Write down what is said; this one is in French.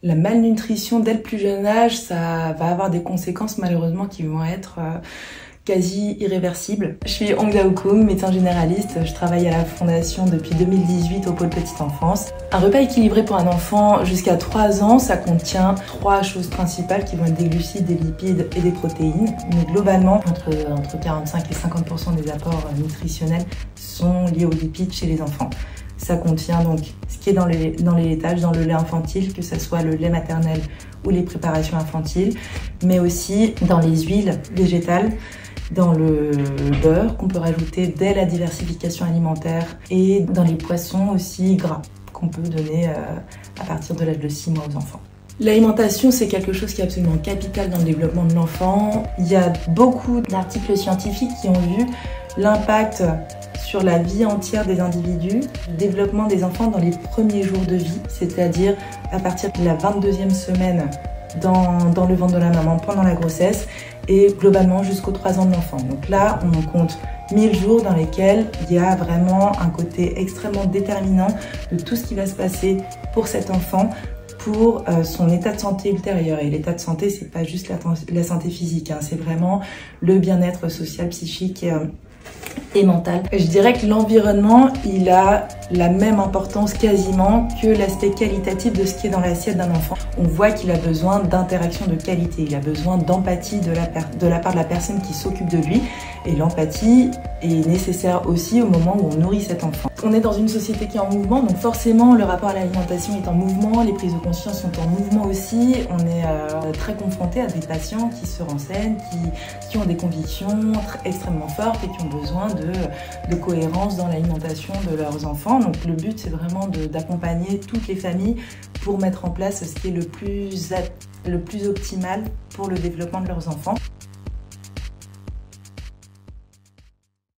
La malnutrition dès le plus jeune âge, ça va avoir des conséquences malheureusement qui vont être quasi irréversibles. Je suis Ong Daokoum, médecin généraliste. Je travaille à la Fondation depuis 2018 au pôle petite enfance. Un repas équilibré pour un enfant jusqu'à 3 ans, ça contient 3 choses principales qui vont être des glucides, des lipides et des protéines. Mais globalement, entre 45 et 50% des apports nutritionnels sont liés aux lipides chez les enfants. Ça contient donc ce qui est dans les laitages, dans le lait infantile, que ce soit le lait maternel ou les préparations infantiles, mais aussi dans les huiles végétales, dans le beurre qu'on peut rajouter dès la diversification alimentaire et dans les poissons aussi gras qu'on peut donner à partir de l'âge de 6 mois aux enfants. L'alimentation, c'est quelque chose qui est absolument capital dans le développement de l'enfant. Il y a beaucoup d'articles scientifiques qui ont vu l'impact sur la vie entière des individus, le développement des enfants dans les premiers jours de vie, c'est-à-dire à partir de la 22e semaine dans le ventre de la maman pendant la grossesse et globalement jusqu'aux 3 ans de l'enfant. Donc là, on compte 1000 jours dans lesquels il y a vraiment un côté extrêmement déterminant de tout ce qui va se passer pour cet enfant, pour son état de santé ultérieur. Et l'état de santé, c'est pas juste la santé physique, hein, c'est vraiment le bien-être social, psychique et mental. Je dirais que l'environnement, il a la même importance quasiment que l'aspect qualitatif de ce qui est dans l'assiette d'un enfant. On voit qu'il a besoin d'interaction de qualité, il a besoin d'empathie de la part de la personne qui s'occupe de lui, et l'empathie est nécessaire aussi au moment où on nourrit cet enfant. On est dans une société qui est en mouvement, donc forcément le rapport à l'alimentation est en mouvement, les prises de conscience sont en mouvement aussi. On est très confronté à des patients qui se renseignent, qui ont des convictions extrêmement fortes et qui ont besoin de cohérence dans l'alimentation de leurs enfants. Donc le but, c'est vraiment d'accompagner toutes les familles pour mettre en place ce qui est le plus optimal pour le développement de leurs enfants.